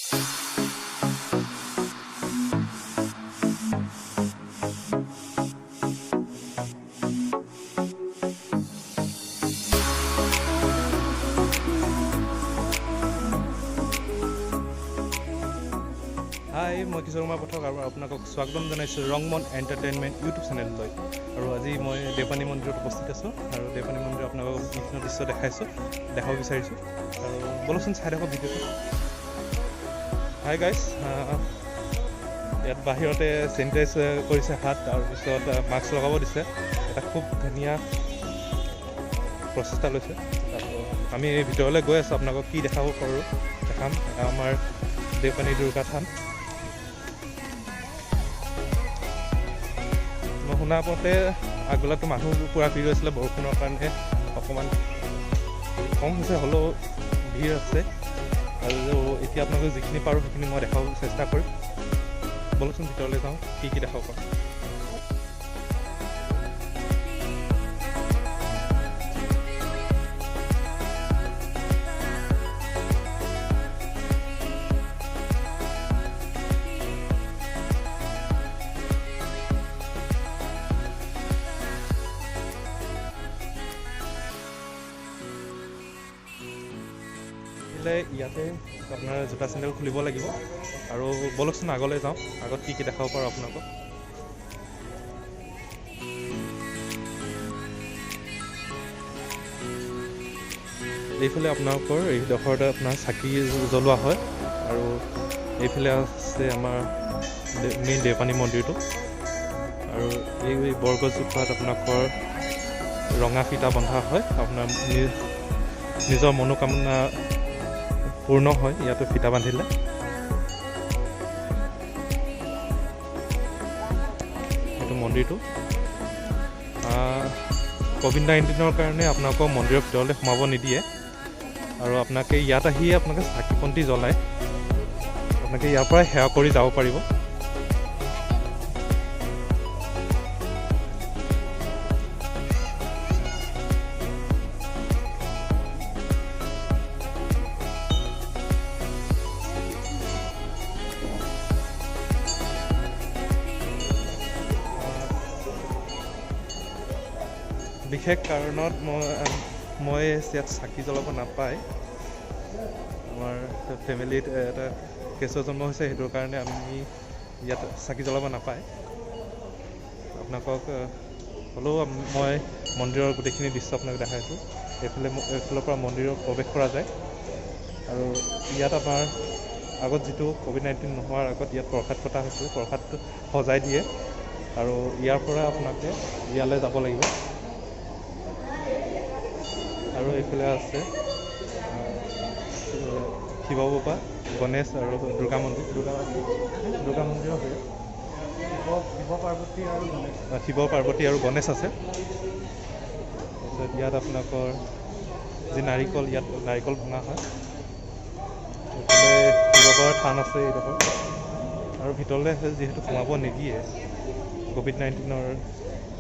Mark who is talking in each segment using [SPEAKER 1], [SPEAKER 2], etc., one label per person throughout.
[SPEAKER 1] হাই, মই কিশোৰ কুমাৰ পাঠক আৰু আপোনালোকক স্বাগতম জনাইছোঁ ৰংমন এণ্টাৰটেইনমেণ্ট ইউটিউব চেনেললৈ। আৰু আজি মই দেওপানী মন্দিৰত উপস্থিত আছোঁ আৰু দেওপানী মন্দিৰত আপোনালোকক বিভিন্ন দৃশ্য দেখাব বিচাৰিছোঁ। আৰু বলকচোন চাই থাকক ভিডিঅ'টো। হাই গাইজ, ইয়াত বাহিৰতে চেনিটাইজ কৰিছে হাত, তাৰপিছত মাস্ক লগাব দিছে। এটা খুব ধুনীয়া প্ৰচেষ্টা লৈছে। আৰু আমি ভিতৰলৈ গৈ আছোঁ, আপোনালোকক কি দেখাব পাৰোঁ দেখাম। আমাৰ দেওপানী দুৰ্গা থান। মই শুনা মতে আগবেলাটো মানুহ পূৰা ভিৰ হৈছিলে, বৰষুণৰ কাৰণে অকণমান কম হৈছে, হ'লেও ভিৰ আছে। আৰু এতিয়া আপোনালোকে যিখিনি পাৰোঁ সেইখিনি মই দেখাব চেষ্টা কৰিম। বলকচোন ভিতৰলৈ যাওঁ, কি দেখাব পাৰোঁ। ইয়াতে আপোনাৰ জোতা চেণ্ডেল খুলিব লাগিব। আৰু বলকচোন আগলৈ যাওঁ, আগত কি দেখাব পাৰোঁ আপোনালোকক। এইফালে আপোনালোকৰ এইডোখৰতে আপোনাৰ চাকি জ্বলোৱা হয়। আৰু এইফালে আছে আমাৰ মেইন দেওপানী মন্দিৰটো। আৰু এই বৰগছজোপাত আপোনালোকৰ ৰঙা ফিটা বন্ধা হয়। আপোনাৰ নিজৰ মনোকামনা পূৰ্ণ হয় ইয়াতে ফিটা বান্ধিলে। এইটো মন্দিৰটো COVID-19 কাৰণে আপোনালোকক মন্দিৰৰ ভিতৰলৈ সোমাব নিদিয়ে। আৰু আপোনালোকে ইয়াত আহিয়ে আপোনালোকে চাকি বন্তি জ্বলাই আপোনালোকে ইয়াৰ পৰাই সেৱা কৰি যাব পাৰিব। বিশেষ কাৰণত মই ইয়াত চাকি জ্বলাব নাপায়। আমাৰ ফেমিলিত এটা কেঁচুৱা জন্ম হৈছে, সেইটোৰ কাৰণে আমি ইয়াত চাকি জ্বলাব নাপায়। আপোনালোকক হ'লেও মই মন্দিৰৰ গোটেইখিনি দৃশ্য আপোনাক দেখাইছোঁ। এইফালৰ পৰা মন্দিৰত প্ৰৱেশ কৰা যায়। আৰু ইয়াত আমাৰ আগত যিটো COVID-19 নোহোৱাৰ আগত ইয়াত প্ৰসাদ পতা হৈছিল, প্ৰসাদটো সজাই দিয়ে। আৰু ইয়াৰ পৰা আপোনালোকে ইয়ালৈ যাব লাগিব। আৰু এইফালে আছে শিৱ বাবা, গণেশ আৰু দুৰ্গা মন্দিৰ। দুৰ্গা মন্দিৰৰ হয় শিৱ পাৰ্বতী আৰু গণেশ আছে। তাৰপিছত ইয়াত আপোনালোকৰ যি নাৰিকল, ইয়াত নাৰিকল ভঙা হয়। এইফালে শিৱ বাবাৰ থান আছে এইডোখৰ। আৰু ভিতৰলৈ যিহেতু সোমাব নিদিয়ে, COVID-19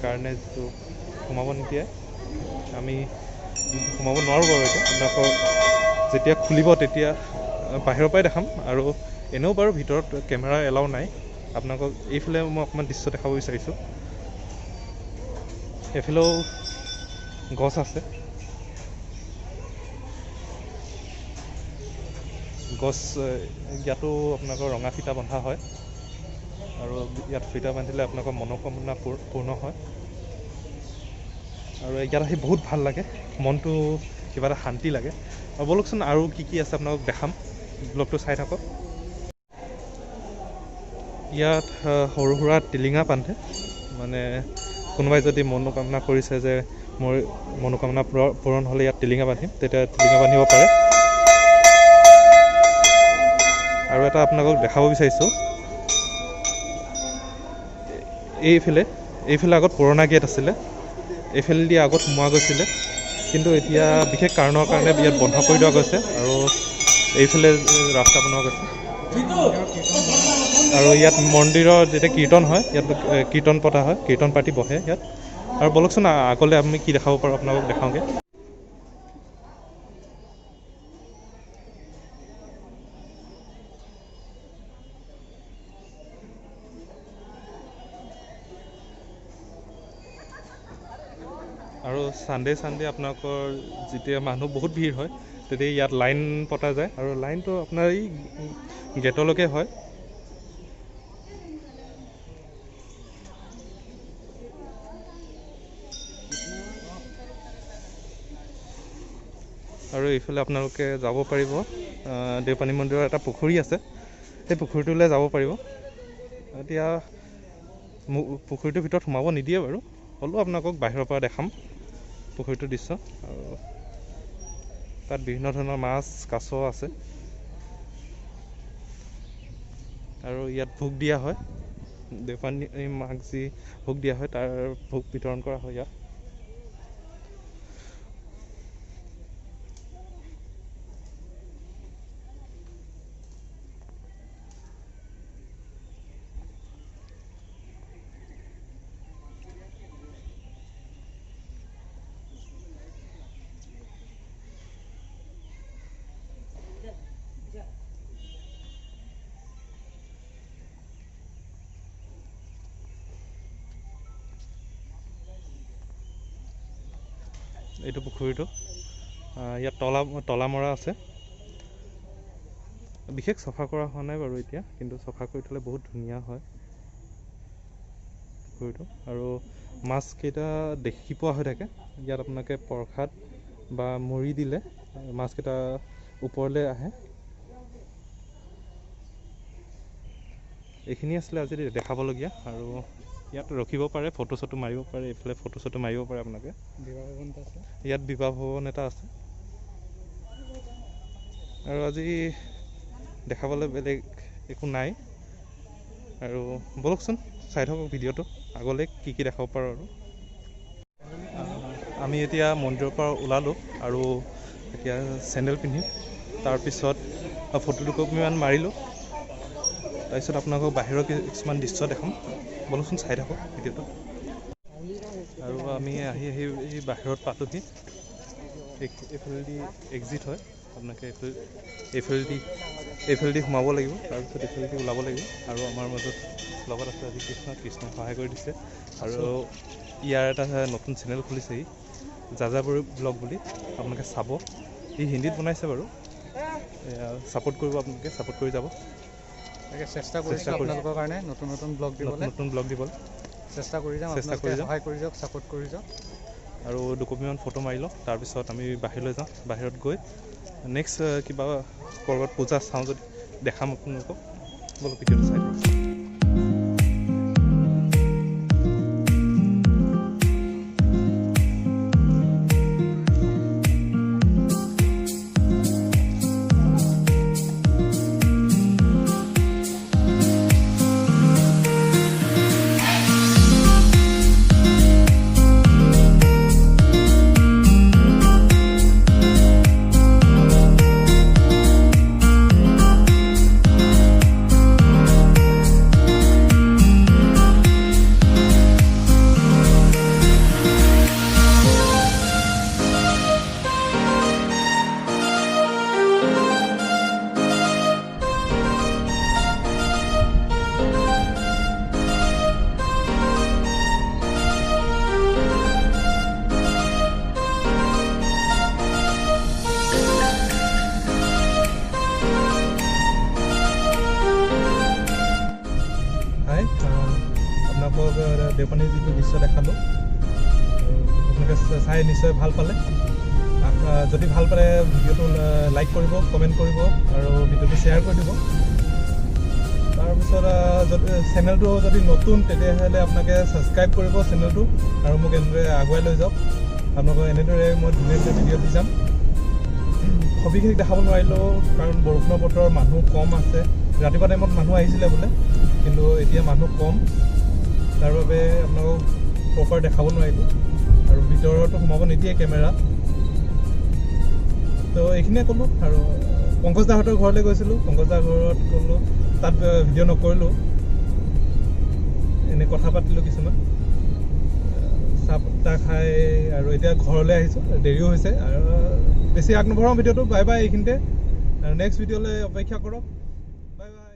[SPEAKER 1] কাৰণে যিটো সোমাব নিদিয়ে, আমি সোমাব নোৱাৰোঁ বাৰু। এতিয়া আপোনালোকক যেতিয়া খুলিব তেতিয়া বাহিৰৰ পৰাই দেখাম। আৰু এনেও বাৰু ভিতৰত কেমেৰা এলাউ নাই। আপোনালোকক এইফালে মই অকণমান দৃশ্য দেখাব বিচাৰিছোঁ। এইফালেও গছ আছে। গছ ইয়াতো আপোনালোকৰ ৰঙা ফিটা বন্ধা হয়। আৰু ইয়াত ফিটা বান্ধিলে আপোনালোকৰ মনোকামনা পূৰ্ণ হয়। আৰু ইয়াত আহি বহুত ভাল লাগে, মনটো কিবা এটা শান্তি লাগে। আৰু বলকচোন আৰু কি আছে আপোনালোকক দেখাম, ব্লগটো চাই থাকক। ইয়াত সৰু সুৰা টিলিঙা বান্ধে, মানে কোনোবাই যদি মনোকামনা কৰিছে যে মোৰ মনোকামনা পূৰণ হ'লে ইয়াত টিলিঙা বান্ধিম, তেতিয়া টিলিঙা বান্ধিব পাৰে। আৰু এটা আপোনালোকক দেখাব বিচাৰিছোঁ, এইফালে আগত পুৰণা গেট আছিলে, এইফালেদি আগত সোমোৱা গৈছিলে। কিন্তু এতিয়া বিশেষ কাৰণৰ কাৰণে ইয়াত বন্ধ কৰি দিয়া গৈছে। আৰু এইফালে ৰাস্তা বনোৱা গৈছে। আৰু ইয়াত মন্দিৰত যেতিয়া কীৰ্তন হয়, ইয়াত কীৰ্তন পতা হয়, কীৰ্তন পাৰ্টি বহে ইয়াত। আৰু বলকচোন আগলৈ আমি কি দেখাব পাৰোঁ আপোনালোকক দেখাওঁগৈ। চানডে আপোনালোকৰ যেতিয়া মানুহ বহুত ভিৰ হয় তেতিয়া ইয়াত লাইন পতা যায় আৰু লাইনটো আপোনাৰ এই গেটলৈকে হয়। আৰু এইফালে আপোনালোকে যাব পাৰিব দেওপানী মন্দিৰৰ এটা পুখুৰী আছে, সেই পুখুৰীটোলৈ যাব পাৰিব। এতিয়া পুখুৰীটোৰ ভিতৰত সোমাব নিদিয়ে বাৰু, হ'লেও আপোনালোকক বাহিৰৰ পৰা দেখাম পুখুৰীটোৰ দৃশ্য। আৰু তাত বিভিন্ন ধৰণৰ মাছ কাছ আছে আৰু ইয়াত ভোগ দিয়া হয়, দেওপানী মাক যি ভোগ দিয়া হয় তাৰ ভোগ বিতৰণ কৰা হয় ইয়াত। এইটো পুখুৰীটো, ইয়াত তলা মৰা আছে, বিশেষ চফা কৰা হোৱা নাই বাৰু এতিয়া, কিন্তু চফা কৰি থ'লে বহুত ধুনীয়া হয় পুখুৰীটো। আৰু মাছকেইটা দেখি পোৱা হৈ থাকে ইয়াত, আপোনালোকে প্ৰসাদ বা মুড়ি দিলে মাছকেইটা ওপৰলৈ আহে। এইখিনি আছিলে আজি দেখাবলগীয়া, আৰু ইয়াত ৰখিব পাৰে, ফটো চটো মাৰিব পাৰে, এইফালে ফটো চটো মাৰিব পাৰে আপোনালোকে। ইয়াত বিবাহ ভৱন এটা আছে। আৰু আজি দেখাবলৈ বেলেগ একো নাই, আৰু বলকচোন চাই থাকক ভিডিঅ'টো, আগলৈ কি কি দেখাব পাৰোঁ। আৰু আমি এতিয়া মন্দিৰৰ পৰা ওলালোঁ আৰু এতিয়া চেণ্ডেল পিন্ধিম, তাৰপিছত ফটো দুকপিমান মাৰিলোঁ, তাৰপিছত আপোনালোকক বাহিৰৰ কিছুমান দৃশ্য দেখাম। বলকচোন চাই থাকক ভিডিঅ'টো। আৰু আমি আহি বাহিৰত পালোহি, এইফালেদি এক্সিট হয়, আপোনালোকে এইফালেদি সোমাব লাগিব, তাৰপিছত এইফালেদি ওলাব লাগিব। আৰু আমাৰ মাজত লগত আছে আজি কৃষ্ণই সহায় কৰি দিছে। আৰু ইয়াৰ এটা নতুন চেনেল খুলিছে, যাযাবৰী ব্লগ বুলি, আপোনালোকে চাব। ই হিন্দীত বনাইছে বাৰু, ছাপোৰ্ট কৰিব, আপোনালোকে ছাপোৰ্ট কৰি যাব। চেষ্টা কৰিছোঁ আপোনালোকৰ কাৰণে নতুন ব্লগ দিবলৈ চেষ্টা কৰি যাম, সহায় কৰি যাওক, ছাপোৰ্ট কৰি যাওক। আৰু দুকপিমান ফটো মাৰি লওঁ, তাৰপিছত আমি বাহিৰলৈ যাওঁ। বাহিৰত গৈ নেক্সট কিবা ক'ৰবাত পূজা চাওঁ যদি দেখাম আপোনালোকক। বলক ভিডিঅ'টো চাই দিওঁ। দেওপানীৰ যিটো দৃশ্য দেখালোঁ, আপোনালোকে চাই নিশ্চয় ভাল পালে। যদি ভাল পালে ভিডিঅ'টো লাইক কৰিব, কমেণ্ট কৰিব আৰু ভিডিঅ'টো শ্বেয়াৰ কৰি দিব। তাৰপিছত যদি চেনেলটো যদি নতুন তেতিয়াহ'লে আপোনালোকে ছাবস্ক্ৰাইব কৰিব চেনেলটো, আৰু মোক এনেদৰে আগুৱাই লৈ যাওক। আপোনালোকক এনেদৰে মই ধুনীয়া ভিডিঅ' দি যাম। সবিশেষ দেখাব নোৱাৰিলেও, কাৰণ বৰষুণৰ বতৰ, মানুহ কম আছে। ৰাতিপুৱা টাইমত মানুহ আহিছিলে বোলে, কিন্তু এতিয়া মানুহ কম, তাৰ বাবে আপোনালোকক প্ৰপাৰ দেখাব নোৱাৰিলোঁ। আৰু ভিতৰতো সোমাব নিদিয়ে কেমেৰা। তো এইখিনিয়ে ক'লোঁ। আৰু পংকজ দাহঁতৰ ঘৰলৈ গৈছিলোঁ, পংকজ দাৰ ঘৰত গ'লোঁ, তাত ভিডিঅ' নকৰিলোঁ, এনেই কথা পাতিলোঁ কিছুমান, চাহ তাহ খাই। আৰু এতিয়া ঘৰলৈ আহিছোঁ, দেৰিও হৈছে। আৰু বেছি আগ নবঢ়াওঁ ভিডিঅ'টো। বাই বাই এইখিনিতে, আৰু নেক্সট ভিডিঅ'লৈ অপেক্ষা কৰক। Bye bye.